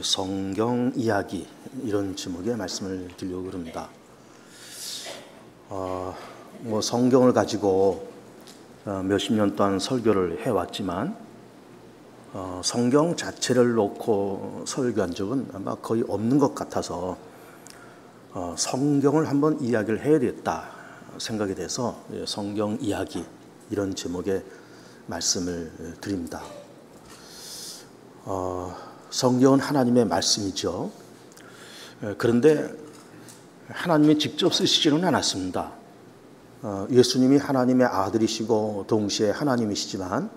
성경 이야기 이런 제목의 말씀을 드리려고 합니다. 성경을 가지고 몇십 년 동안 설교를 해왔지만 성경 자체를 놓고 설교한 적은 아마 거의 없는 것 같아서 성경을 한번 이야기를 해야 되겠다 생각이 돼서 성경 이야기 이런 제목의 말씀을 드립니다. 성경은 하나님의 말씀이죠. 그런데 하나님이 직접 쓰시지는 않았습니다. 예수님이 하나님의 아들이시고 동시에 하나님이시지만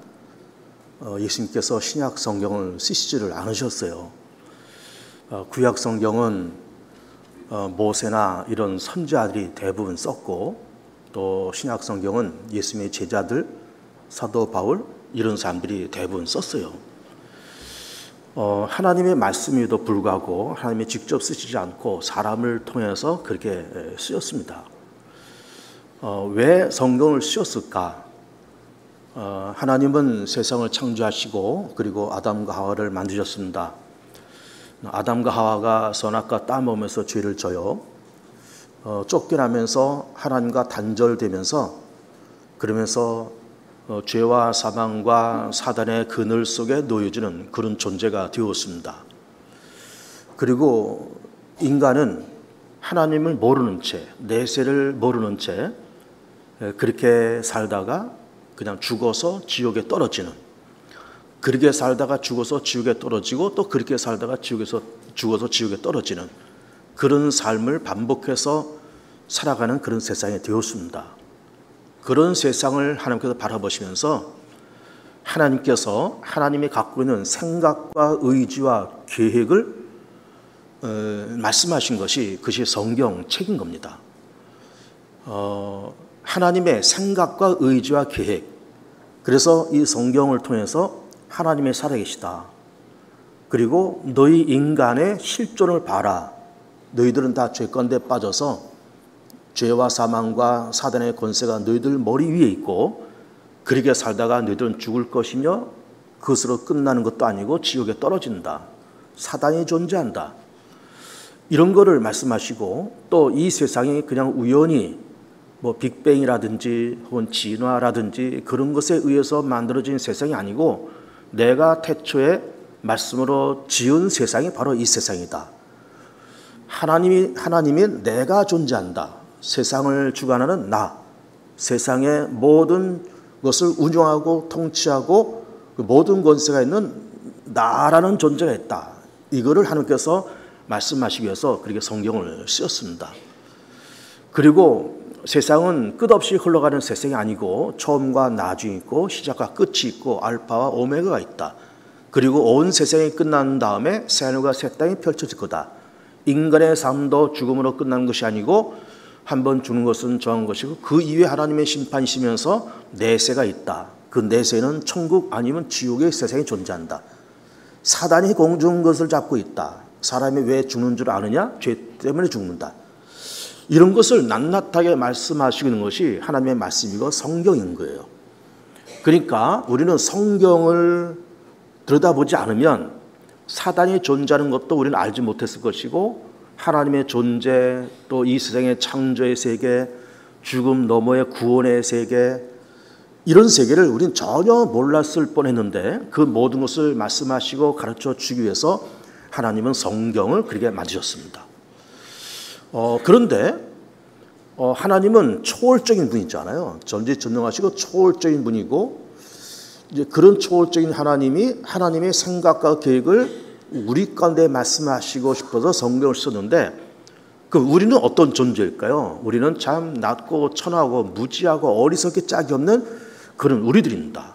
예수님께서 신약 성경을 쓰시지를 않으셨어요. 구약 성경은 모세나 이런 선지자들이 대부분 썼고, 또 신약 성경은 예수님의 제자들, 사도 바울 이런 사람들이 대부분 썼어요. 하나님의 말씀에도 불구하고 하나님이 직접 쓰시지 않고 사람을 통해서 그렇게 쓰였습니다. 왜 성경을 쓰셨을까? 하나님은 세상을 창조하시고 그리고 아담과 하와를 만드셨습니다. 아담과 하와가 선악과 따먹으면서 죄를 져요. 쫓겨나면서 하나님과 단절되면서 그러면서 죄와 사망과 사단의 그늘 속에 놓여지는 그런 존재가 되었습니다. 그리고 인간은 하나님을 모르는 채, 내세를 모르는 채 그렇게 살다가 그냥 죽어서 지옥에 떨어지는, 그렇게 살다가 죽어서 지옥에 떨어지고 또 그렇게 살다가 지옥에서 죽어서 지옥에 떨어지는 그런 삶을 반복해서 살아가는 그런 세상이 되었습니다. 그런 세상을 하나님께서 바라보시면서 하나님께서 하나님이 갖고 있는 생각과 의지와 계획을 말씀하신 것이 그것이 성경책인 겁니다. 하나님의 생각과 의지와 계획, 그래서 이 성경을 통해서 하나님의 살아계시다. 그리고 너희 인간의 실존을 봐라. 너희들은 다 죄가운데 빠져서 죄와 사망과 사단의 권세가 너희들 머리 위에 있고 그렇게 살다가 너희들은 죽을 것이며 그것으로 끝나는 것도 아니고 지옥에 떨어진다. 사단이 존재한다. 이런 거를 말씀하시고, 또 이 세상이 그냥 우연히 빅뱅이라든지 혹은 진화라든지 그런 것에 의해서 만들어진 세상이 아니고 내가 태초에 말씀으로 지은 세상이 바로 이 세상이다. 하나님이 내가 존재한다. 세상을 주관하는 나, 세상의 모든 것을 운영하고 통치하고 그 모든 권세가 있는 나라는 존재가 있다. 이거를 하나님께서 말씀하시기 위해서 그렇게 성경을 쓰셨습니다. 그리고 세상은 끝없이 흘러가는 세상이 아니고 처음과 나중이 있고 시작과 끝이 있고 알파와 오메가가 있다. 그리고 온 세상이 끝난 다음에 새하늘과 새 땅이 펼쳐질 거다. 인간의 삶도 죽음으로 끝나는 것이 아니고 한 번 죽는 것은 정한 것이고 그 이후에 하나님의 심판이시면서 내세가 있다. 그 내세는 천국 아니면 지옥의 세상이 존재한다. 사단이 공중 것을 잡고 있다. 사람이 왜 죽는 줄 아느냐? 죄 때문에 죽는다. 이런 것을 낱낱하게 말씀하시는 것이 하나님의 말씀이고 성경인 거예요. 그러니까 우리는 성경을 들여다보지 않으면 사단이 존재하는 것도 우리는 알지 못했을 것이고 하나님의 존재, 또 이 세상의 창조의 세계, 죽음 너머의 구원의 세계, 이런 세계를 우리는 전혀 몰랐을 뻔했는데 그 모든 것을 말씀하시고 가르쳐 주기 위해서 하나님은 성경을 그렇게 만드셨습니다. 그런데 하나님은 초월적인 분이잖아요. 전지전능하시고 초월적인 분이고, 이제 그런 초월적인 하나님이 하나님의 생각과 계획을 우리 가운데 말씀하시고 싶어서 성경을 썼는데, 그 우리는 어떤 존재일까요? 우리는 참 낮고 천하고 무지하고 어리석게 짝이 없는 그런 우리들입니다.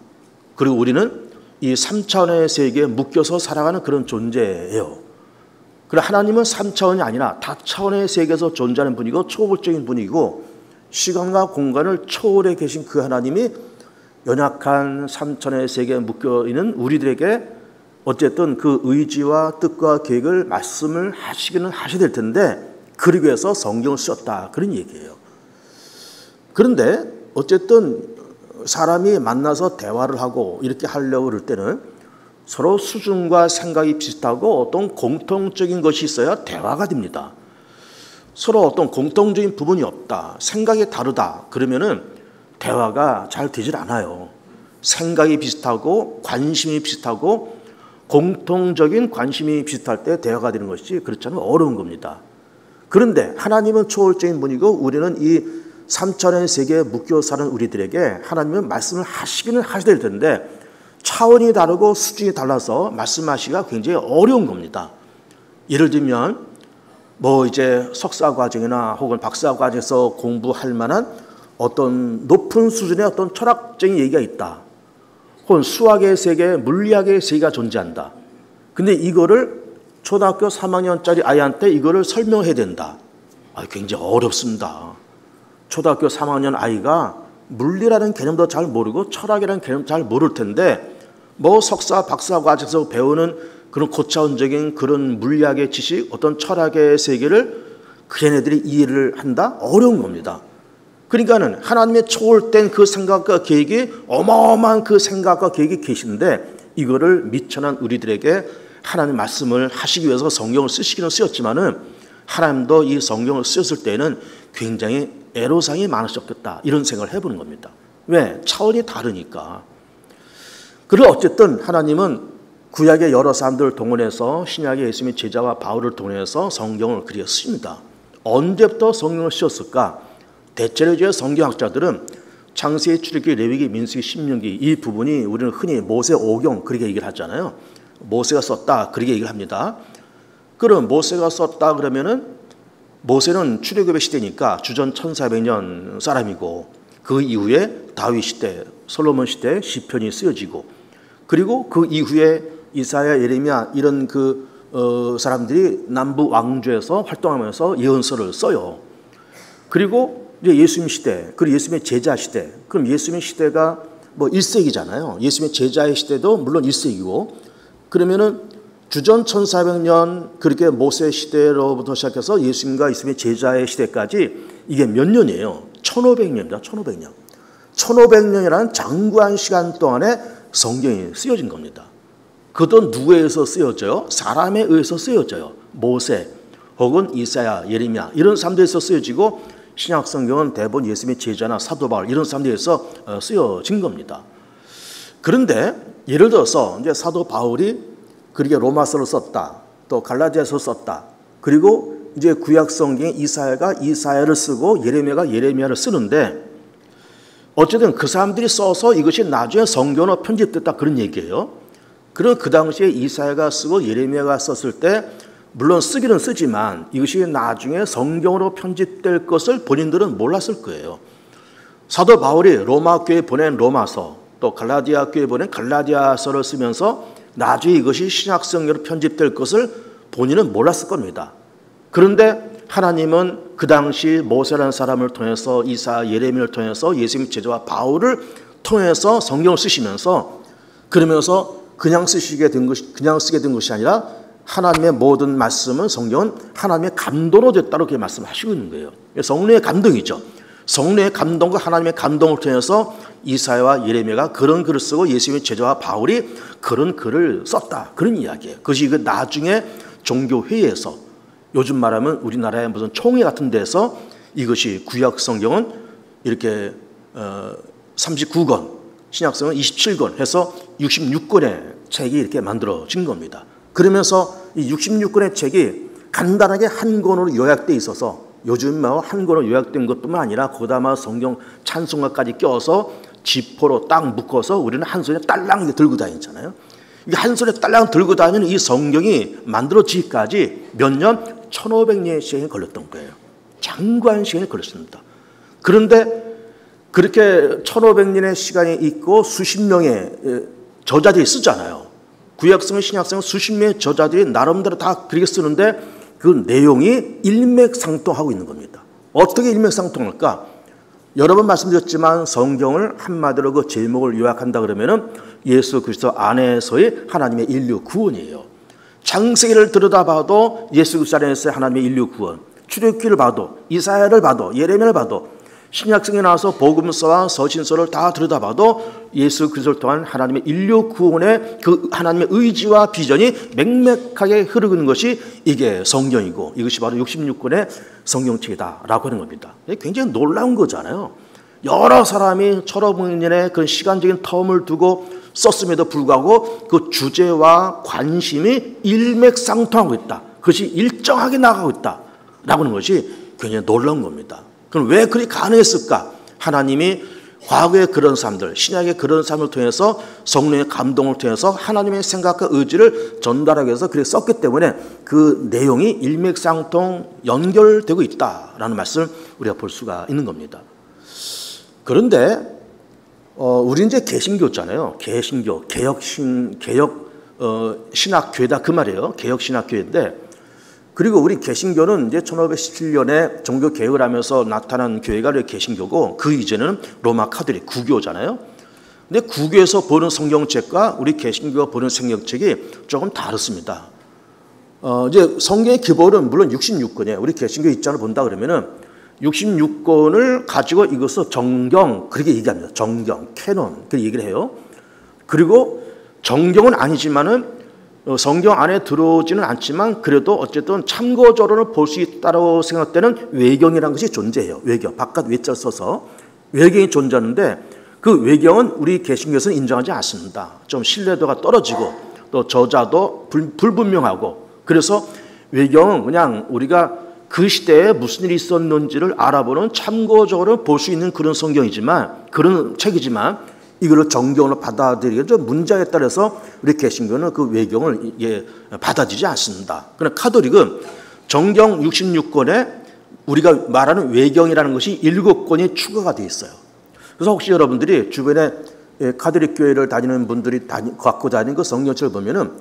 그리고 우리는 이 3차원의 세계에 묶여서 살아가는 그런 존재예요. 그리고 하나님은 3차원이 아니라 다차원의 세계에서 존재하는 분이고 초월적인 분이고, 시간과 공간을 초월해 계신 그 하나님이 연약한 3차원의 세계에 묶여있는 우리들에게 어쨌든 그 의지와 뜻과 계획을 말씀을 하시기는 하셔야 될 텐데 그러기 위해서 성경을 쓰셨다, 그런 얘기예요. 그런데 어쨌든 사람이 만나서 대화를 하고 이렇게 하려고 그럴 때는 서로 수준과 생각이 비슷하고 어떤 공통적인 것이 있어야 대화가 됩니다. 서로 어떤 공통적인 부분이 없다, 생각이 다르다, 그러면은 대화가 잘 되질 않아요. 생각이 비슷하고 관심이 비슷하고 공통적인 관심이 비슷할 때 대화가 되는 것이지, 그렇지 않으면 어려운 겁니다. 그런데 하나님은 초월적인 분이고 우리는 이 3천의 세계에 묶여 사는 우리들에게 하나님은 말씀을 하시기는 하셔야 될 텐데 차원이 다르고 수준이 달라서 말씀하시기가 굉장히 어려운 겁니다. 예를 들면 이제 석사 과정이나 혹은 박사 과정에서 공부할 만한 어떤 높은 수준의 어떤 철학적인 얘기가 있다. 혹은 수학의 세계, 물리학의 세계가 존재한다. 근데 이거를 초등학교 3학년짜리 아이한테 이거를 설명해야 된다. 굉장히 어렵습니다. 초등학교 3학년 아이가 물리라는 개념도 잘 모르고 철학이라는 개념도 잘 모를 텐데 석사, 박사 과정에서 배우는 그런 고차원적인 그런 물리학의 지식, 어떤 철학의 세계를 걔네들이 이해를 한다? 어려운 겁니다. 그러니까는 하나님의 초월된 그 생각과 계획이 어마어마한 그 생각과 계획이 계신데 이거를 미천한 우리들에게 하나님 말씀을 하시기 위해서 성경을 쓰시기는 쓰였지만은 하나님도 이 성경을 쓰셨을 때는 굉장히 애로사항이 많으셨겠다, 이런 생각을 해보는 겁니다. 왜? 차원이 다르니까. 그리고 어쨌든 하나님은 구약의 여러 사람들을 동원해서 신약의 예수님의 제자와 바울을 동원해서 성경을 그리어 쓰십니다. 언제부터 성경을 쓰셨을까? 대체로 성경학자들은 창세기, 출애굽기, 레위기, 민수기, 신명기 이 부분이 우리는 흔히 모세 오경 그렇게 얘기를 하잖아요. 모세가 썼다 그렇게 얘기를 합니다. 그럼 모세가 썼다 그러면은 모세는 출애굽의 시대니까 주전 1400년 사람이고 그 이후에 다윗 시대, 솔로몬 시대 시편이 쓰여지고 그리고 그 이후에 이사야, 예레미야 이런 사람들이 남부 왕조에서 활동하면서 예언서를 써요. 그리고 이제 예수님 시대, 그리고 예수님의 제자 시대. 그럼 예수님의 시대가 1세기잖아요. 예수님의 제자의 시대도 물론 1세기고. 그러면은 주전 1400년 그렇게 모세 시대로부터 시작해서 예수님과 예수님의 제자의 시대까지 이게 몇 년이에요? 1500년입니다. 1500년. 1500년이라는 장구한 시간 동안에 성경이 쓰여진 겁니다. 그것도 누구에 의해서 쓰여져요? 사람에 의해서 쓰여져요. 모세 혹은 이사야, 예레미야 이런 사람들에서 쓰여지고 신약 성경은 대부분 예수님의 제자나 사도 바울 이런 사람들에서 쓰여진 겁니다. 그런데 예를 들어서 이제 사도 바울이 그렇게 로마서를 썼다, 또 갈라디아서를 썼다, 그리고 이제 구약 성경에 이사야가 이사야를 쓰고 예레미야가 예레미야를 쓰는데 어쨌든 그 사람들이 써서 이것이 나중에 성경으로 편집됐다 그런 얘기예요. 그럼 그 당시에 이사야가 쓰고 예레미야가 썼을 때 물론 쓰기는 쓰지만 이것이 나중에 성경으로 편집될 것을 본인들은 몰랐을 거예요. 사도 바울이 로마 교회에 보낸 로마서 또 갈라디아 교회에 보낸 갈라디아서를 쓰면서 나중에 이것이 신약 성경으로 편집될 것을 본인은 몰랐을 겁니다. 그런데 하나님은 그 당시 모세라는 사람을 통해서 이사, 예레미야를 통해서 예수님 제자와 바울을 통해서 성경을 쓰시면서 그러면서 그냥 쓰게 된 것이 아니라 하나님의 모든 말씀은 성경은 하나님의 감동으로 됐다고 그렇게 말씀하시고 있는 거예요. 성령의 감동이죠. 성령의 감동과 하나님의 감동을 통해서 이사야와 예레미야가 그런 글을 쓰고 예수님의 제자와 바울이 그런 글을 썼다. 그런 이야기예요. 그것이 나중에 종교회의에서 요즘 말하면 우리나라의 무슨 총회 같은 데서 이것이 구약 성경은 이렇게 39권, 신약성은 27권 해서 66권의 책이 이렇게 만들어진 겁니다. 그러면서 이 66권의 책이 간단하게 한 권으로 요약되어 있어서 요즘 한 권으로 요약된 것뿐만 아니라 거기다 성경 찬송가까지 껴서 지퍼로 딱 묶어서 우리는 한 손에 딸랑 들고 다니잖아요. 이게 한 손에 딸랑 들고 다니는 이 성경이 만들어지기까지 몇 년? 1500년의 시간이 걸렸던 거예요. 장구한 시간이 걸렸습니다. 그런데 그렇게 1500년의 시간이 있고 수십 명의 저자들이 쓰잖아요. 구약성과 신약성은 수십 명의 저자들이 나름대로 다 그렇게 쓰는데 그 내용이 일맥상통하고 있는 겁니다. 어떻게 일맥상통할까? 여러 번 말씀드렸지만 성경을 한마디로 그 제목을 요약한다 그러면은 예수 그리스도 안에서의 하나님의 인류 구원이에요. 창세기를 들여다봐도 예수 그리스도 안에서의 하나님의 인류 구원, 출애굽기를 봐도 이사야를 봐도 예레미야를 봐도 신약성에 나와서 복음서와 서신서를 다 들여다봐도 예수 그리스도를 통한 하나님의 인류 구원의 그 하나님의 의지와 비전이 맥맥하게 흐르는 것이 이게 성경이고 이것이 바로 66권의 성경책이다라고 하는 겁니다. 굉장히 놀라운 거잖아요. 여러 사람이 1500년의 그 시간적인 텀을 두고 썼음에도 불구하고 그 주제와 관심이 일맥상통하고 있다. 그것이 일정하게 나가고 있다라고 하는 것이 굉장히 놀라운 겁니다. 그럼 왜 그리 가능했을까? 하나님이 과거의 그런 사람들, 신약의 그런 사람을 통해서 성령의 감동을 통해서 하나님의 생각과 의지를 전달하기 위해서 그렇게 썼기 때문에 그 내용이 일맥상통 연결되고 있다라는 말씀을 우리가 볼 수가 있는 겁니다. 그런데 우리 이제 개신교잖아요. 개신교, 신학교회다 그 말이에요. 개혁 신학교회인데, 그리고 우리 개신교는 이제 1517년에 종교 개혁을 하면서 나타난 교회가 개신교고 그 이전에는 로마 카톨릭 구교잖아요. 근데 구교에서 보는 성경책과 우리 개신교가 보는 성경책이 조금 다릅니다. 이제 성경의 기본은 물론 66권이에요. 우리 개신교 입장을 본다 그러면은 66권을 가지고 이것을 정경 그렇게 얘기합니다. 정경, 캐논 그렇게 얘기를 해요. 그리고 정경은 아니지만은 성경 안에 들어오지는 않지만 그래도 어쨌든 참고적으로 볼 수 있다고 생각되는 외경이라는 것이 존재해요. 외경, 바깥 외자를 써서 외경이 존재하는데 그 외경은 우리 개신교에서는 인정하지 않습니다. 좀 신뢰도가 떨어지고 또 저자도 불분명하고, 그래서 외경은 그냥 우리가 그 시대에 무슨 일이 있었는지를 알아보는 참고적으로 볼 수 있는 그런 성경이지만, 그런 책이지만 이거를 정경으로 받아들이기에 좀 문제에 따라서 우리 개신교는 그 외경을 받아들이지 않습니다. 그러나 카톨릭은 정경 66권에 우리가 말하는 외경이라는 것이 7권이 추가가 되어 있어요. 그래서 혹시 여러분들이 주변에 카톨릭 교회를 다니는 분들이 갖고 다니는 그 성경책을 보면은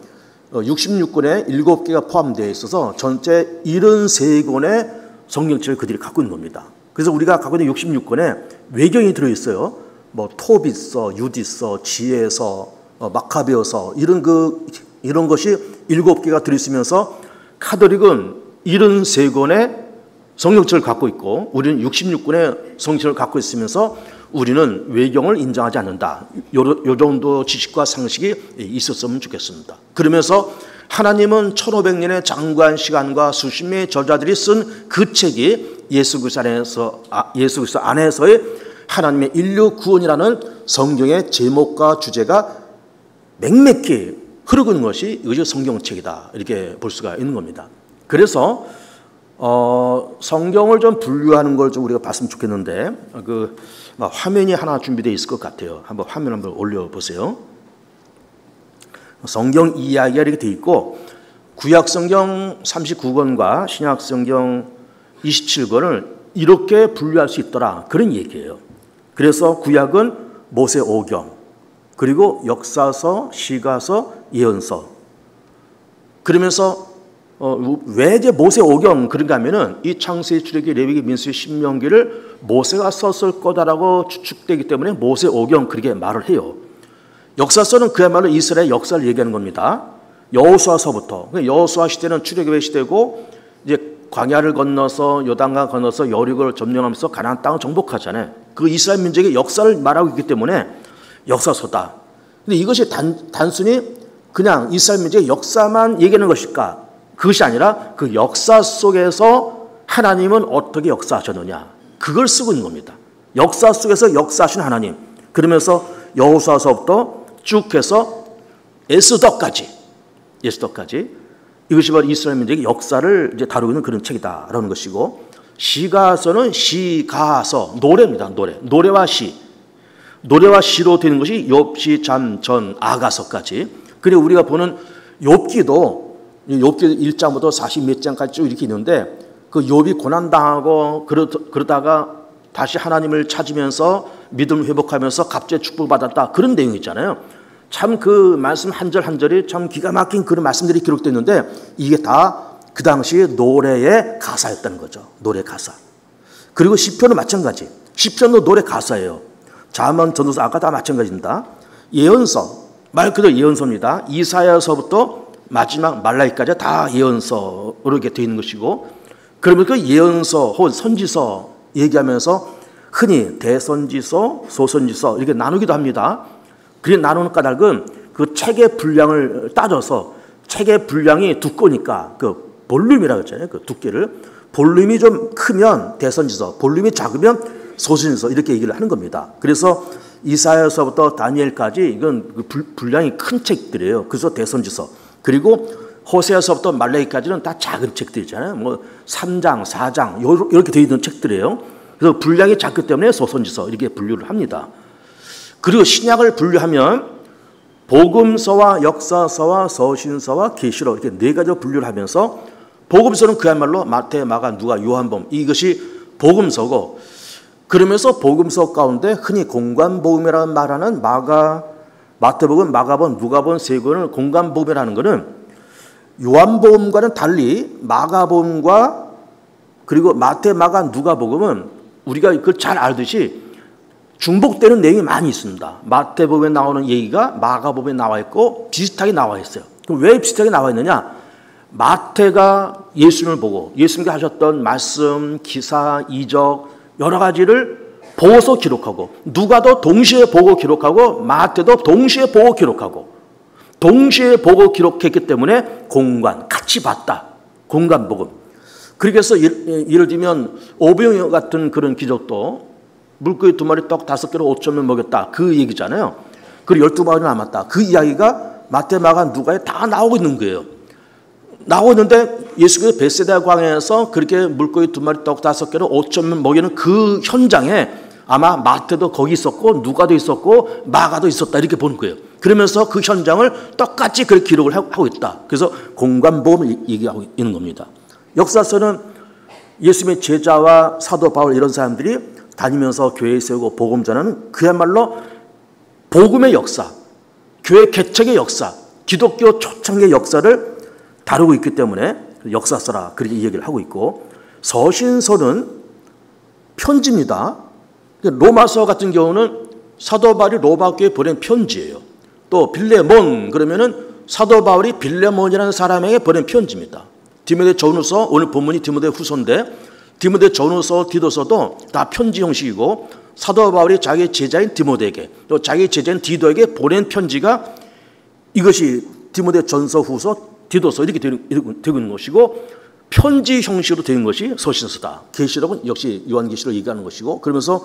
66권에 7개가 포함되어 있어서 전체 73권의 성경책을 그들이 갖고 있는 겁니다. 그래서 우리가 갖고 있는 66권에 외경이 들어있어요. 뭐 토비서, 유디서, 지혜서, 마카베오서 이런 것이 7개가 들어있으면서 카톨릭은 73권의 성경책을 갖고 있고 우리는 66권의 성경책을 갖고 있으면서 우리는 외경을 인정하지 않는다. 요 정도 지식과 상식이 있었으면 좋겠습니다. 그러면서 하나님은 1500년의 장구한 시간과 수십 명의 저자들이 쓴 그 책이 예수 그리스도 안에서의 하나님의 인류 구원이라는 성경의 제목과 주제가 맥맥히 흐르고 있는 것이 이것이 성경책이다, 이렇게 볼 수가 있는 겁니다. 그래서 성경을 좀 분류하는 걸 좀 우리가 봤으면 좋겠는데 화면이 하나 준비되어 있을 것 같아요. 한번 화면 한번 올려보세요. 성경 이야기가 이렇게 되어 있고 구약 성경 39권과 신약 성경 27권을 이렇게 분류할 수 있더라, 그런 얘기예요. 그래서 구약은 모세 오경, 그리고 역사서, 시가서, 예언서. 그러면서 왜 이제 모세 오경 그런가 하면은 이 창세기, 출애굽기, 레위기, 민수기, 신명기를 모세가 썼을 거다라고 추측되기 때문에 모세 오경 그렇게 말을 해요. 역사서는 그야말로 이스라엘 역사를 얘기하는 겁니다. 여호수아서부터. 여호수아 시대는 출애굽의 시대고 이제 광야를 건너서 요단강 건너서 여리고를 점령하면서 가나안 땅을 정복하잖아요. 그 이스라엘 민족의 역사를 말하고 있기 때문에 역사서다. 근데 이것이 단순히 그냥 이스라엘 민족의 역사만 얘기하는 것일까? 그것이 아니라 그 역사 속에서 하나님은 어떻게 역사하셨느냐, 그걸 쓰고 있는 겁니다. 역사 속에서 역사하신 하나님. 그러면서 여호수아서부터 쭉 해서 에스더까지 이것이 바로 이스라엘 민족의 역사를 이제 다루고 있는 그런 책이다라는 것이고, 시가서는 시가서, 노래입니다. 노래와 시로 되는 것이 욥시, 잠, 전, 아가서까지. 그리고 우리가 보는 욥기 1장부터 40몇 장까지 쭉 이렇게 있는데 그 욥이 고난당하고 그러다가 다시 하나님을 찾으면서 믿음을 회복하면서 갑자기 축복받았다, 그런 내용이 있잖아요. 참 그 말씀 한 절 한 절이 참 기가 막힌 그런 말씀들이 기록됐는데 이게 다 그 당시에 노래의 가사였다는 거죠. 노래 가사. 그리고 시편은 마찬가지. 시편도 노래 가사예요. 잠언, 전도서, 아까 다 마찬가지입니다. 예언서, 말 그대로 예언서입니다. 이사야서부터 마지막 말라기까지 다 예언서로 이렇게 되어 있는 것이고, 그러면 그 예언서 혹은 선지서 얘기하면서 흔히 대선지서, 소선지서 이렇게 나누기도 합니다. 그렇게 나누는 까닭은 그 책의 분량을 따져서 책의 분량이 두꺼우니까 그 볼륨이라고 했잖아요. 그 두께를. 볼륨이 좀 크면 대선지서, 볼륨이 작으면 소선지서 이렇게 얘기를 하는 겁니다. 그래서 이사야서부터 다니엘까지 이건 분량이 큰 책들이에요. 그래서 대선지서. 그리고 호세아서부터 말라기까지는 다 작은 책들이잖아요. 뭐 3장, 4장 이렇게 되어 있는 책들이에요. 그래서 분량이 작기 때문에 소선지서 이렇게 분류를 합니다. 그리고 신약을 분류하면 복음서와 역사서와 서신서와 계시록 이렇게 네 가지로 분류를 하면서 복음서는 그야말로 마태, 마가, 누가, 요한복음 이것이 복음서고 그러면서 복음서 가운데 흔히 공관복음이라는 말하는 마태복음, 마가복음, 누가복음 세 권을 공관복음이라는 것은 요한복음과는 달리 마가복음과 그리고 마태, 마가, 누가복음은 우리가 그걸 잘 알듯이 중복되는 내용이 많이 있습니다. 마태복음에 나오는 얘기가 마가복음에 나와 있고 비슷하게 나와 있어요. 그럼 왜 비슷하게 나와 있느냐? 마태가 예수님을 보고 예수님께 하셨던 말씀, 기사, 이적 여러 가지를 보고서 기록하고 누가도 동시에 보고 기록하고 마태도 동시에 보고 기록하고 동시에 보고 기록했기 때문에 공관, 같이 봤다. 공관복음. 그래서 예를 들면 오병이어 같은 그런 기적도 물고기 2마리 떡 5개로 5,000명 먹였다. 그 얘기잖아요. 그리고 12마리 남았다. 그 이야기가 마태, 마가, 누가에 다 나오고 있는 거예요. 나오고 있는데 예수께서 벳세다 광야에서 그렇게 물고기 2마리 떡 5개로 5,000명 먹이는 그 현장에 아마 마태도 거기 있었고 누가도 있었고 마가도 있었다 이렇게 보는 거예요. 그러면서 그 현장을 똑같이 그렇게 기록을 하고 있다. 그래서 공관복음을 얘기하고 있는 겁니다. 역사서는 예수님의 제자와 사도 바울 이런 사람들이 다니면서 교회 세우고 복음 전하는 그야말로 복음의 역사, 교회 개척의 역사, 기독교 초창기의 역사를 다루고 있기 때문에 역사서라 그렇게 이야기를 하고 있고 서신서는 편지입니다. 로마서 같은 경우는 사도 바울이 로마 교회에 보낸 편지예요. 또 빌레몬 그러면은 사도 바울이 빌레몬이라는 사람에게 보낸 편지입니다. 디모데 전후서 오늘 본문이 디모데 후서인데 디모데 전후서 디도서도 다 편지 형식이고 사도 바울이 자기 제자인 디모데에게 또 자기 제자인 디도에게 보낸 편지가 이것이 디모데 전서 후서 디도서 이렇게 되고 있는 것이고 편지 형식으로 되는 것이 서신서다. 계시록은 역시 요한계시록 얘기하는 것이고 그러면서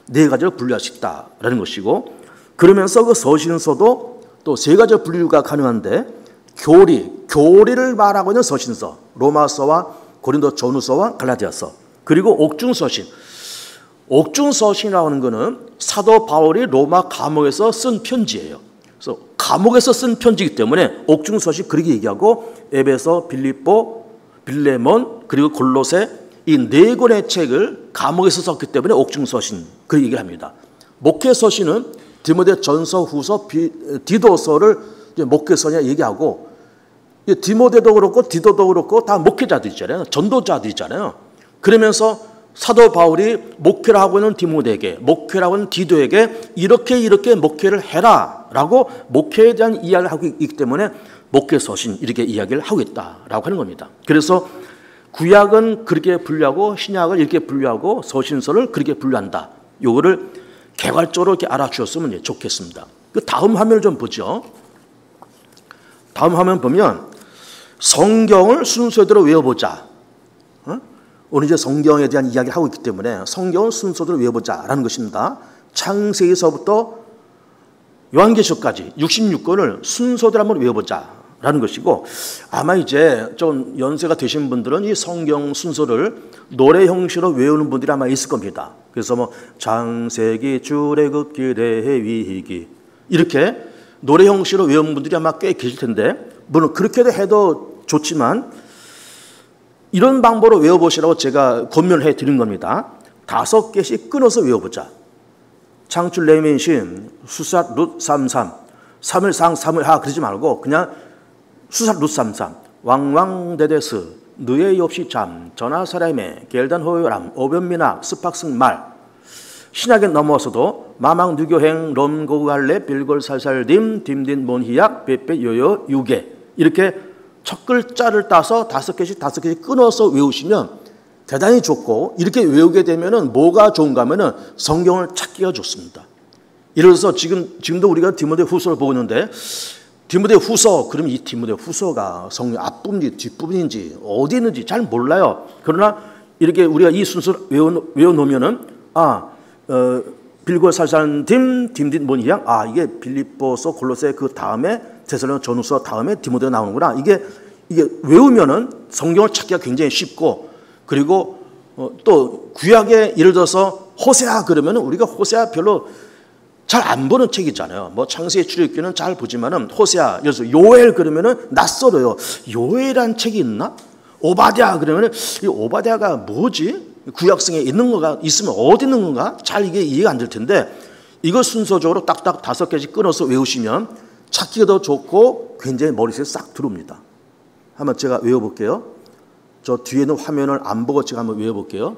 네 가지로 분류할 수 있다라는 것이고 그러면서 그 서신서도 또 세 가지 분류가 가능한데 교리를 말하고 있는 서신서 로마서와 고린도 전후서와 갈라디아서 그리고 옥중서신 옥중서신이라고 하는 것은 사도 바울이 로마 감옥에서 쓴 편지예요. 그래서 감옥에서 쓴 편지이기 때문에 옥중서신 그렇게 얘기하고 에베소, 빌립보, 빌레몬 그리고 골로새 이 네 권의 책을 감옥에서 썼기 때문에 옥중서신 그렇게 얘기를 합니다. 목회서신은 디모데 전서, 후서, 디도서를 목회서냐 얘기하고 디모데도 그렇고 디도도 그렇고 다 목회자들이잖아요. 전도자들이잖아요. 그러면서 사도 바울이 목회를 하고 있는 디모데에게 목회를 하고 있는 디도에게 이렇게 목회를 해라라고 목회에 대한 이야기를 하고 있기 때문에 목회서신 이렇게 이야기를 하고 있다라고 하는 겁니다. 그래서 구약은 그렇게 분류하고 신약을 이렇게 분류하고 서신서를 그렇게 분류한다. 요거를 개괄적으로 이렇게 알아주셨으면 좋겠습니다. 그 다음 화면을 좀 보죠. 다음 화면 보면 성경을 순서대로 외워보자. 오늘 이제 성경에 대한 이야기를 하고 있기 때문에 성경을 순서대로 외워보자라는 것입니다. 창세기서부터 요한계시록까지 66권을 순서대로 한번 외워보자라는 것이고 아마 이제 좀 연세가 되신 분들은 이 성경 순서를 노래 형식으로 외우는 분들이 아마 있을 겁니다. 그래서 뭐 창세기, 출애굽기, 레위기 이렇게 노래 형식으로 외우는 분들이 아마 꽤 계실 텐데 물론 그렇게도 해도 좋지만 이런 방법으로 외워보시라고 제가 권면을 해드린 겁니다. 5개씩 끊어서 외워보자. 창출 레민신, 수삿 룻 33, 3일상 3일하 그러지 말고 그냥 수삿 룻 33, 왕왕데데스, 느에 없이 잠, 전하사람의 겔단 호요람, 오변미나, 스팍승 말 신약에 넘어서도 마망 누교행, 롬고갈레, 빌골살살딤, 딤딘 몬히약, 베페 요요 유게 이렇게 첫 글자를 따서 5개씩 끊어서 외우시면 대단히 좋고 이렇게 외우게 되면은 뭐가 좋은가 하면은 성경을 찾기가 좋습니다. 예를 들어서 지금도 우리가 디모데 후서를 보고 있는데 디모데 후서 그러면 이 디모데 후서가 성경 앞부분인지 뒷부분인지 어디 있는지 잘 몰라요. 그러나 이렇게 우리가 이 순서를 외워놓으면은 빌고 살살 딤딤 뭐냐? 이게 빌립보서 골로새 그 다음에 데살로니가 전후서 다음에 디모데가 나오는구나. 이게 외우면은 성경을 찾기가 굉장히 쉽고 그리고 또 구약에 예를 들어서 호세아 그러면은 우리가 호세아 별로 잘 안 보는 책이잖아요. 뭐 창세기 출애굽기는 잘 보지만은 호세아, 그래서 요엘 그러면은 낯설어요. 요엘이란 책이 있나? 오바댜 그러면은 이 오바댜가 뭐지? 구약성에 있는 거가 있으면 어디 있는 건가? 잘 이게 이해가 안 될 텐데 이거 순서적으로 딱딱 5개씩 끊어서 외우시면 찾기가 더 좋고 굉장히 머릿속에 싹 들어옵니다. 한번 제가 외워볼게요. 저 뒤에 있는 화면을 안 보고 제가 한번 외워볼게요.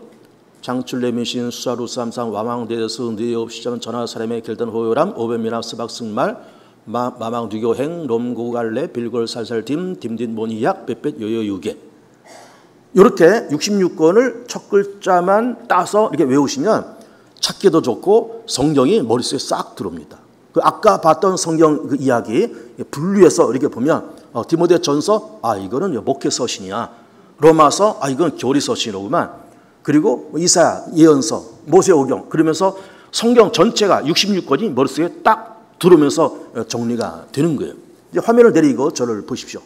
장출레미신 수사루삼상 와망대에서 느옵시자는 전하 사람의 결단 호요람 오벤미나 스박승말 마망 dü교행 롬고갈레 빌골 살살 딤딤딘 모니약 뺏뺏 요요유게 이렇게 66권을 첫 글자만 따서 이렇게 외우시면 찾기도 좋고 성경이 머릿속에 싹 들어옵니다. 그 아까 봤던 성경 그 이야기 분류해서 이렇게 보면 디모데 전서 이거는 목회 서신이야. 로마서 이건 교리 서신이로구만. 그리고 이사야 예언서 모세오경 그러면서 성경 전체가 66권이 머릿속에 딱 들어오면서 정리가 되는 거예요. 이제 화면을 내리고 저를 보십시오.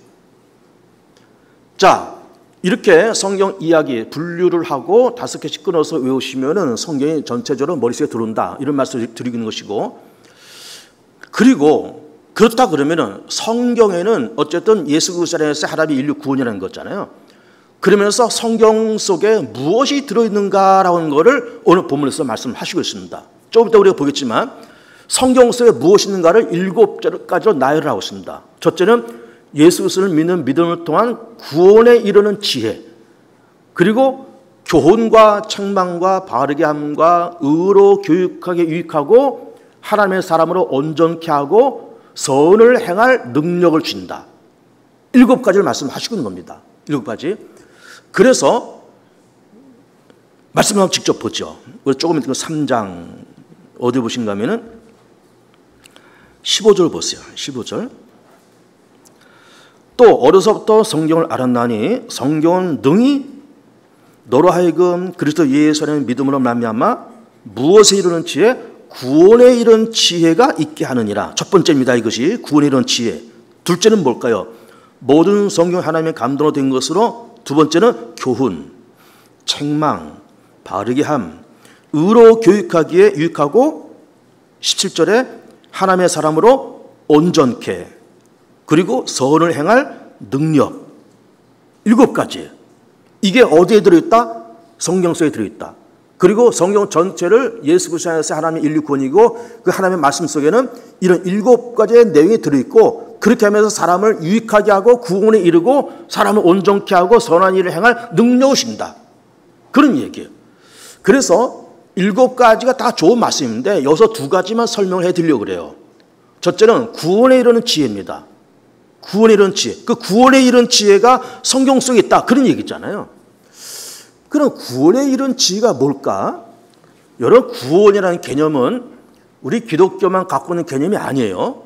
자, 이렇게 성경 이야기 분류를 하고 5개씩 끊어서 외우시면은 성경이 전체적으로 머릿속에 들어온다. 이런 말씀을 드리는 것이고 그리고 그렇다 그러면은 성경에는 어쨌든 예수 그리스도 안에서 하나님의 인류 구원이라는 거잖아요. 그러면서 성경 속에 무엇이 들어있는가라고 하는 것을 오늘 본문에서 말씀하시고 있습니다. 조금 이따 우리가 보겠지만 성경 속에 무엇이 있는가를 7가지로 나열을 하고 있습니다. 첫째는 예수 그리스도를 믿는 믿음을 통한 구원에 이르는 지혜, 그리고 교훈과 책망과 바르게 함과 의로 교육하게 유익하고 하나님의 사람으로 온전케 하고 선을 행할 능력을 준다. 7가지를 말씀하시고 있는 겁니다. 7가지. 그래서 말씀을 한번 직접 보죠. 우리 조금 있는 3장 어디 보신가 하면은 15절 보세요. 15절. 또 어려서부터 성경을 알았나니 성경은 능히 너로 하여금 그리스도 예수 안에 믿음으로 말미암아 무엇에 이르는 지혜? 구원에 이르는 지혜가 있게 하느니라. 첫 번째입니다. 이것이 구원에 이르는 지혜. 둘째는 뭘까요? 모든 성경 하나님의 감동으로 된 것으로 두 번째는 교훈, 책망, 바르게 함, 의로 교육하기에 유익하고 17절에 하나님의 사람으로 온전케 그리고 선을 행할 능력 7가지. 이게 어디에 들어있다? 성경 속에 들어있다. 그리고 성경 전체를 예수 그리스도 안에서 하나님의 인류 구원이고 그 하나님의 말씀 속에는 이런 7가지의 내용이 들어있고 그렇게 하면서 사람을 유익하게 하고 구원에 이르고 사람을 온전케 하고 선한 일을 행할 능력을 준다. 그런 얘기예요. 그래서 7가지가 다 좋은 말씀인데 여기서 2가지만 설명을 해드리려고 그래요. 첫째는 구원에 이르는 지혜입니다. 구원에 이르는 지혜. 그 구원에 이르는 지혜가 성경 속에 있다. 그런 얘기잖아요. 그럼 구원에 이르는 지혜가 뭘까? 여러분, 구원이라는 개념은 우리 기독교만 갖고 있는 개념이 아니에요.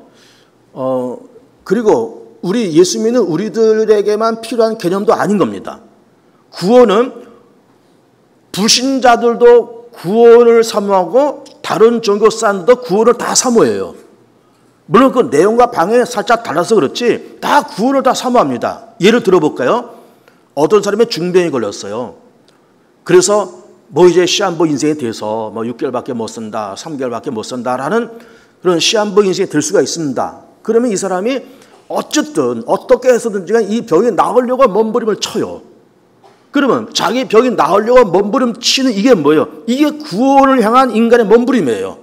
그리고 우리 예수 믿는 우리들에게만 필요한 개념도 아닌 겁니다. 구원은 불신자들도 구원을 사모하고 다른 종교 사람들도 구원을 다 사모해요. 물론 그 내용과 방향이 살짝 달라서 그렇지 다 구원을 다 사모합니다. 예를 들어볼까요? 어떤 사람이 중병에 걸렸어요. 그래서 이제 시한부 인생에 대해서 6개월밖에 못 산다, 3개월밖에 못 산다라는 그런 시한부 인생이 될 수가 있습니다. 그러면 이 사람이 어쨌든 어떻게 해서든지 이 병이 나으려고 몸부림을 쳐요. 그러면 자기 병이 나으려고 몸부림 치는 이게 뭐예요? 이게 구원을 향한 인간의 몸부림이에요.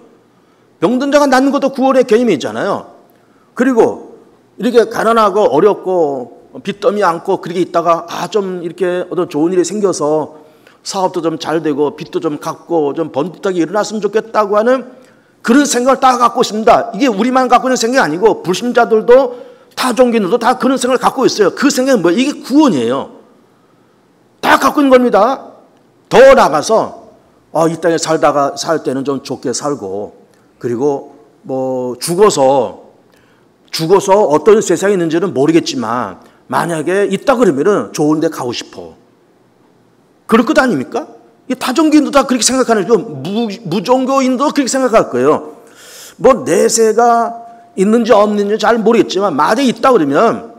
병든 자가 낫는 것도 구원의 개념이 있잖아요. 그리고 이렇게 가난하고 어렵고 빚더미 안고 그렇게 있다가 좀 이렇게 어떤 좋은 일이 생겨서 사업도 좀 잘 되고 빚도 좀 갚고 좀 번듯하게 일어났으면 좋겠다고 하는 그런 생각을 다 갖고 있습니다. 이게 우리만 갖고 있는 생각이 아니고 불신자들도 타 종교인들도 다 그런 생각을 갖고 있어요. 그 생각은 뭐예요? 이게 구원이에요. 다 갖고 있는 겁니다. 더 나가서 이 땅에 살 때는 좀 좋게 살고, 그리고 뭐 죽어서 어떤 세상에 있는지는 모르겠지만 만약에 있다 그러면은 좋은 데 가고 싶어. 그럴 것 아닙니까? 다종교인도 다 그렇게 생각하는 거죠. 무종교인도 그렇게 생각할 거예요. 뭐 내세가 있는지 없는지 잘 모르겠지만 만약에 있다 그러면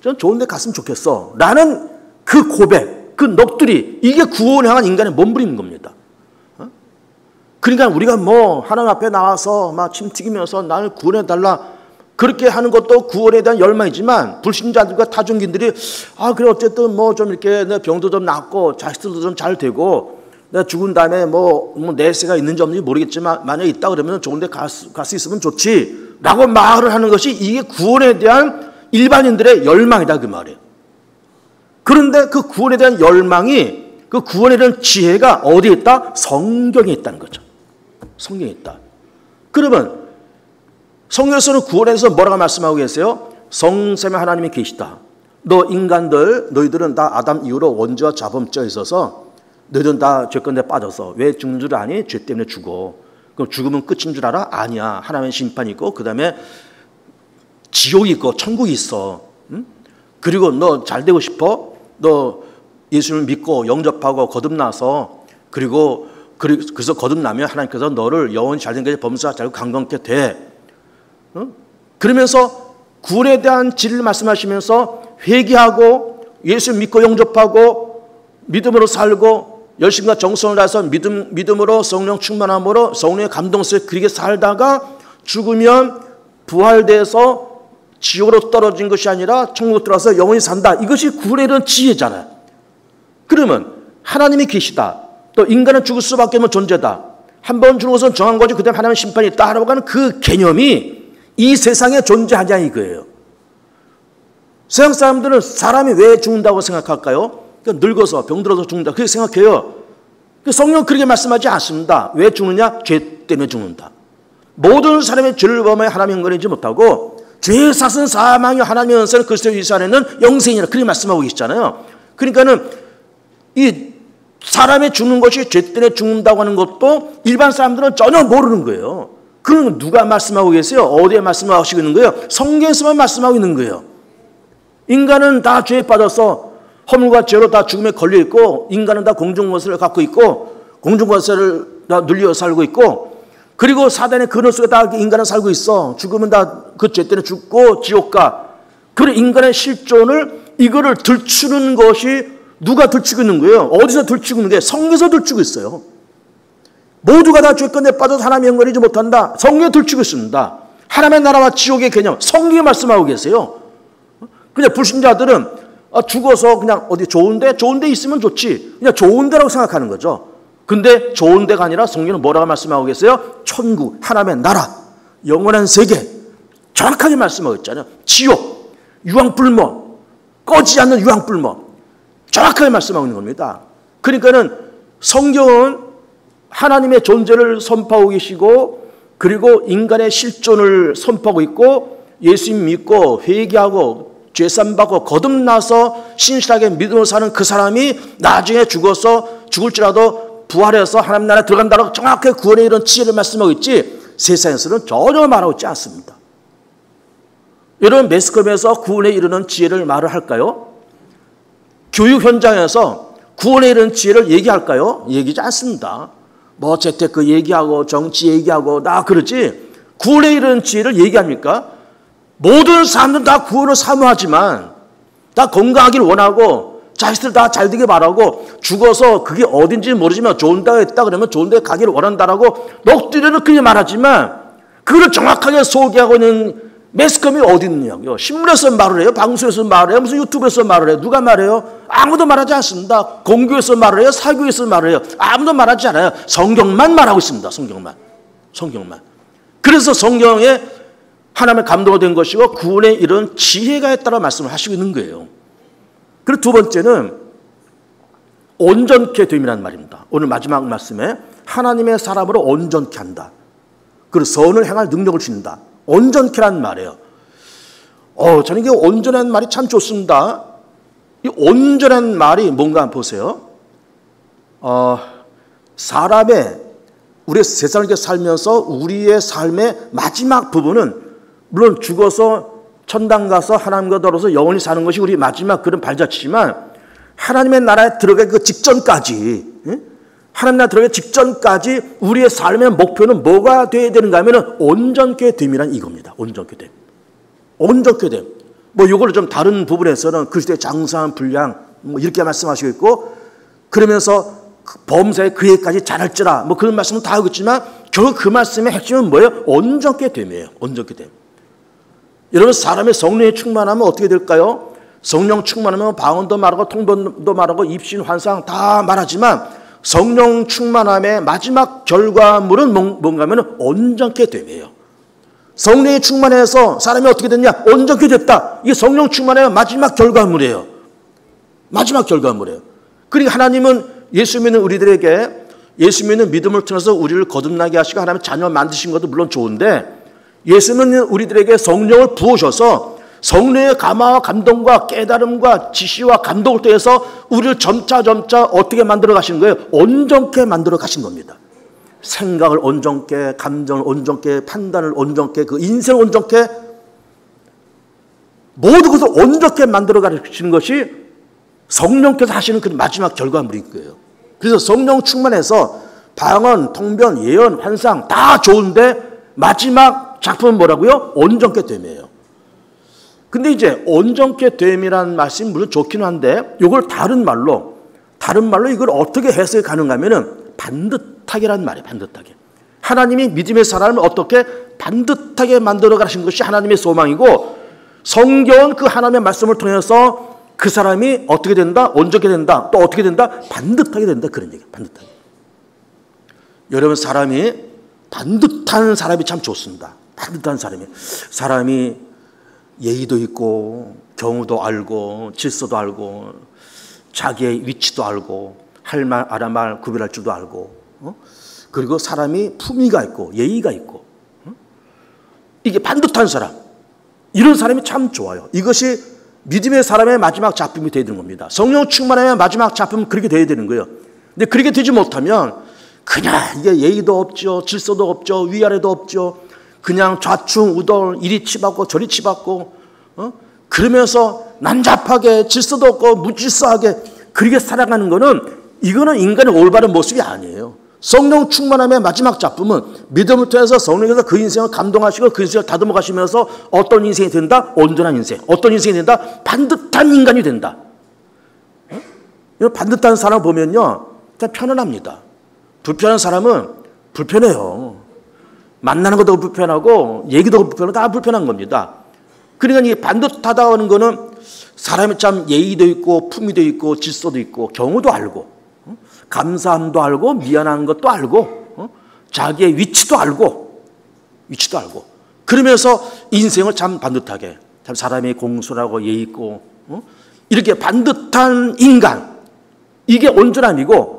전 좋은 데 갔으면 좋겠어 라는 그 고백, 그 넋두리, 이게 구원을 향한 인간의 몸부림인 겁니다. 그러니까 우리가 뭐 하나님 앞에 나와서 막 침 튀기면서 나를 구원해달라 그렇게 하는 것도 구원에 대한 열망이지만, 불신자들과 타종교인들이 그래 어쨌든 뭐 좀 이렇게 내 병도 좀 낫고 자식들도 좀 잘 되고 내가 죽은 다음에 뭐 내세가 있는지 없는지 모르겠지만 만약에 있다 그러면 좋은 데 갈 수 있으면 좋지 라고 말을 하는 것이, 이게 구원에 대한 일반인들의 열망이다 그 말이에요. 그런데 그 구원에 대한 열망이, 그 구원에 대한 지혜가 어디에 있다? 성경에 있다는 거죠. 성경에 있다. 그러면 성경에서는 구원에 대해서 뭐라고 말씀하고 계세요? 성삼위 하나님이 계시다. 너희들은 다 아담 이후로 원죄와 자범죄가 있어서 너희들은 다 죄권에 빠져서 왜 죽는 줄 아니? 죄 때문에 죽어. 그럼 죽으면 끝인 줄 알아? 아니야. 하나님의 심판이 있고 그 다음에 지옥이 있고 천국이 있어. 응? 그리고 너 잘 되고 싶어? 너 예수님을 믿고 영접하고 거듭나서 그래서 거듭나면 하나님께서 너를 영원히 잘된 것에 범사 잘고 강건케 돼. 응? 그러면서 구원에 대한 진리를 말씀하시면서 회개하고 예수 믿고 영접하고 믿음으로 살고 열심과 정성을 다해서 믿음으로 성령 충만함으로 성령의 감동스럽게 그렇게 살다가 죽으면 부활돼서 지옥으로 떨어진 것이 아니라 천국으로 들어가서 영원히 산다. 이것이 구원에 대한 지혜잖아요. 그러면 하나님이 계시다. 또 인간은 죽을 수밖에 없는 존재다. 한 번 죽어서 정한 거지 그 다음에 하나님의 심판이 있다라고 하는 그 개념이 이 세상에 존재하냐 이거예요. 세상 사람들은 사람이 왜 죽는다고 생각할까요? 그러니까 늙어서 병들어서 죽는다 그렇게 생각해요. 성경은 그렇게 말씀하지 않습니다. 왜 죽느냐? 죄 때문에 죽는다. 모든 사람의 죄를 범하여 하나님의 영광이지 못하고 죄의 삭은 사망이요 하나님의 은사는 그리스도 예수 안에는 영생이라 그렇게 말씀하고 계시잖아요. 그러니까는 이 사람이 죽는 것이 죄 때문에 죽는다고 하는 것도 일반 사람들은 전혀 모르는 거예요. 그건 누가 말씀하고 계세요? 어디에 말씀하시고 있는 거예요? 성경에서만 말씀하고 있는 거예요. 인간은 다 죄에 빠져서 허물과 죄로 다 죽음에 걸려 있고, 인간은 다 공중권세를 갖고 있고, 공중권세를 다 눌려 살고 있고, 그리고 사단의 근원 속에 다 인간은 살고 있어. 죽으면 다 그 죄 때문에 죽고 지옥 가. 그런 인간의 실존을 이거를 들추는 것이 누가 들추고 있는 거예요? 어디서 들추고 있는 거예요? 성경에서 들추고 있어요. 모두가 다 죄권에 빠져서 하나님의 영광이지 못한다. 성경에 들추고 있습니다. 하나님의 나라와 지옥의 개념 성경에 말씀하고 계세요. 그냥 불신자들은 죽어서 그냥 어디 좋은 데 있으면 좋지. 그냥 좋은 데라고 생각하는 거죠. 근데 좋은 데가 아니라 성경은 뭐라고 말씀하고 계세요? 천국, 하나님의 나라, 영원한 세계. 정확하게 말씀하고 있잖아요. 지옥, 유황불모, 꺼지지 않는 유황불모. 정확하게 말씀하고 있는 겁니다. 그러니까는 성경은 하나님의 존재를 선포하고 계시고, 그리고 인간의 실존을 선포하고 있고, 예수님 믿고 회개하고 죄산받고 거듭나서 신실하게 믿음으로 사는 그 사람이 나중에 죽어서 죽을지라도 부활해서 하나님 나라에 들어간다고 정확하게 구원에 이런 지혜를 말씀하고 있지, 세상에서는 전혀 말하고 있지 않습니다. 여러분, 매스컴에서 구원에 이르는 지혜를 말을 할까요? 교육 현장에서 구원에 이르는 지혜를 얘기할까요? 얘기하지 않습니다. 뭐 재테크 얘기하고 정치 얘기하고 나 그러지, 구원에 이르는 지혜를 얘기합니까? 모든 사람들은 다 구원을 사모하지만, 다 건강하기를 원하고 자식들 다 잘 되길 바라고, 죽어서 그게 어딘지 모르지만 좋은 데가 있다 그러면 좋은 데 가기를 원한다라고 넋두리는 그렇게 말하지만, 그걸 정확하게 소개하고 있는 매스컴이 어디 있느냐고요. 신문에서 말을 해요? 방송에서 말을 해요? 무슨 유튜브에서 말을 해요? 누가 말해요? 아무도 말하지 않습니다. 공교에서 말을 해요? 사교에서 말을 해요? 아무도 말하지 않아요. 성경만 말하고 있습니다. 성경만. 그래서 성경에 하나님의 감동이 된 것이고 구원에 이런 지혜가 있다고 말씀을 하시고 있는 거예요. 그리고 두 번째는 온전케 됨이라는 말입니다. 오늘 마지막 말씀에 하나님의 사람으로 온전케 한다. 그리고 선을 행할 능력을 주신다. 온전케란 말이에요. 저는 이게 온전한 말이 참 좋습니다. 이 온전한 말이 뭔가 보세요. 사람의 우리 세상을 이렇게 살면서 우리의 삶의 마지막 부분은 물론 죽어서 천당 가서 하나님과 더불어서 영원히 사는 것이 우리 마지막 그런 발자취지만 하나님의 나라에 들어가기 그 직전까지, 하나님 나라에 들어가기 직전까지 우리의 삶의 목표는 뭐가 되어야 되는가 하면 온전케 됨이란 이겁니다. 온전케 됨. 온전케 됨. 뭐 이걸 좀 다른 부분에서는 그리스도의 장성한 분량 뭐 이렇게 말씀하시고 있고, 그러면서 범사에 그에까지 잘할지라 뭐 그런 말씀은 다 하고 있지만 결국 그 말씀의 핵심은 뭐예요? 온전케 됨이에요. 온전케 됨. 여러분, 사람의 성령에 충만하면 어떻게 될까요? 성령 충만하면 방언도 말하고 통번도 말하고 입신 환상 다 말하지만 성령 충만함의 마지막 결과물은 뭔가 하면 온전케 됨이에요. 성령이 충만해서 사람이 어떻게 됐냐? 온전케 됐다. 이게 성령 충만의 마지막 결과물이에요. 마지막 결과물이에요. 그러니까 하나님은 예수 믿는 우리들에게 예수 믿는 믿음을 통해서 우리를 거듭나게 하시고 하나님의 자녀 만드신 것도 물론 좋은데, 예수 믿는 우리들에게 성령을 부으셔서 성령의 감화와 감동과 깨달음과 지시와 감동을 통해서 우리를 점차 어떻게 만들어 가시는 거예요? 온전케 만들어 가신 겁니다. 생각을 온전케, 감정을 온전케, 판단을 온전케, 그 인생을 온전케, 모든 것을 온전케 만들어 가시는 것이 성령께서 하시는 그 마지막 결과물인 거예요. 그래서 성령 충만해서 방언, 통변, 예언, 환상 다 좋은데 마지막 작품은 뭐라고요? 온전케 됨이에요. 근데 이제 온전케 됨이라는 말씀이 물론 좋긴 한데 이걸 다른 말로 이걸 어떻게 해석이 가능가 하면은 반듯하게라는 말이에요. 반듯하게. 하나님이 믿음의 사람을 어떻게 반듯하게 만들어 가신 것이 하나님의 소망이고, 성경은 그 하나님의 말씀을 통해서 그 사람이 어떻게 된다? 온전케 된다. 또 어떻게 된다? 반듯하게 된다. 그런 얘기예요. 반듯하게. 여러분, 사람이 반듯한 사람이 참 좋습니다. 반듯한 사람이 예의도 있고 경우도 알고 질서도 알고 자기의 위치도 알고 할 말 안 말 구별할 줄도 알고, 그리고 사람이 품위가 있고 예의가 있고, 이게 반듯한 사람, 이런 사람이 참 좋아요. 이것이 믿음의 사람의 마지막 작품이 되어야 되는 겁니다. 성령 충만하면 마지막 작품은 그렇게 되어야 되는 거예요. 근데 그렇게 되지 못하면 그냥 이게 예의도 없죠, 질서도 없죠, 위아래도 없죠, 그냥 좌충우돌 이리 치받고 저리 치받고, 그러면서 난잡하게 질서도 없고 무질서하게 그렇게 살아가는 거는, 이거는 인간의 올바른 모습이 아니에요. 성령 충만함의 마지막 작품은 믿음을 통해서 성령께서 그 인생을 감동하시고 그 인생을 다듬어 가시면서 어떤 인생이 된다? 온전한 인생. 어떤 인생이 된다? 반듯한 인간이 된다. 반듯한 사람 보면요, 참 편안합니다. 불편한 사람은 불편해요. 만나는 것도 불편하고 얘기도 불편하고 다 불편한 겁니다. 그러니까 이 반듯하다 하는 거는 사람이 참 예의도 있고 품위도 있고 질서도 있고 경우도 알고 감사함도 알고 미안한 것도 알고 자기의 위치도 알고 그러면서 인생을 참 반듯하게, 참 사람이 공손하고 예의 있고 이렇게 반듯한 인간, 이게 온전함이고,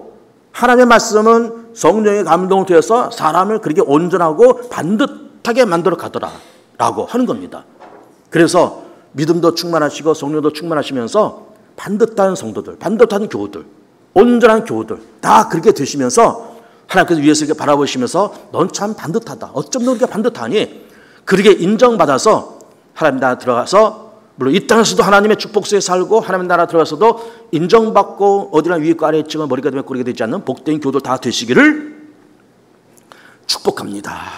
하나님의 말씀은 성령의 감동을 통해서 사람을 그렇게 온전하고 반듯하게 만들어 가더라라고 하는 겁니다. 그래서 믿음도 충만하시고 성령도 충만하시면서 반듯한 성도들, 반듯한 교우들, 온전한 교우들 다 그렇게 되시면서 하나님께서 위에서 이렇게 바라보시면서 넌 참 반듯하다, 어쩜 너 이렇게 반듯하니, 그렇게 인정받아서 하나님 나라 들어가서, 물론 이 땅에서도 하나님의 축복 속에 살고 하나님 나라 들어가서도 인정받고 어디나 위에 있고 아래에 있지만 머리가 되면 꼬리가 되지 않는 복된 교우들 다 되시기를 축복합니다.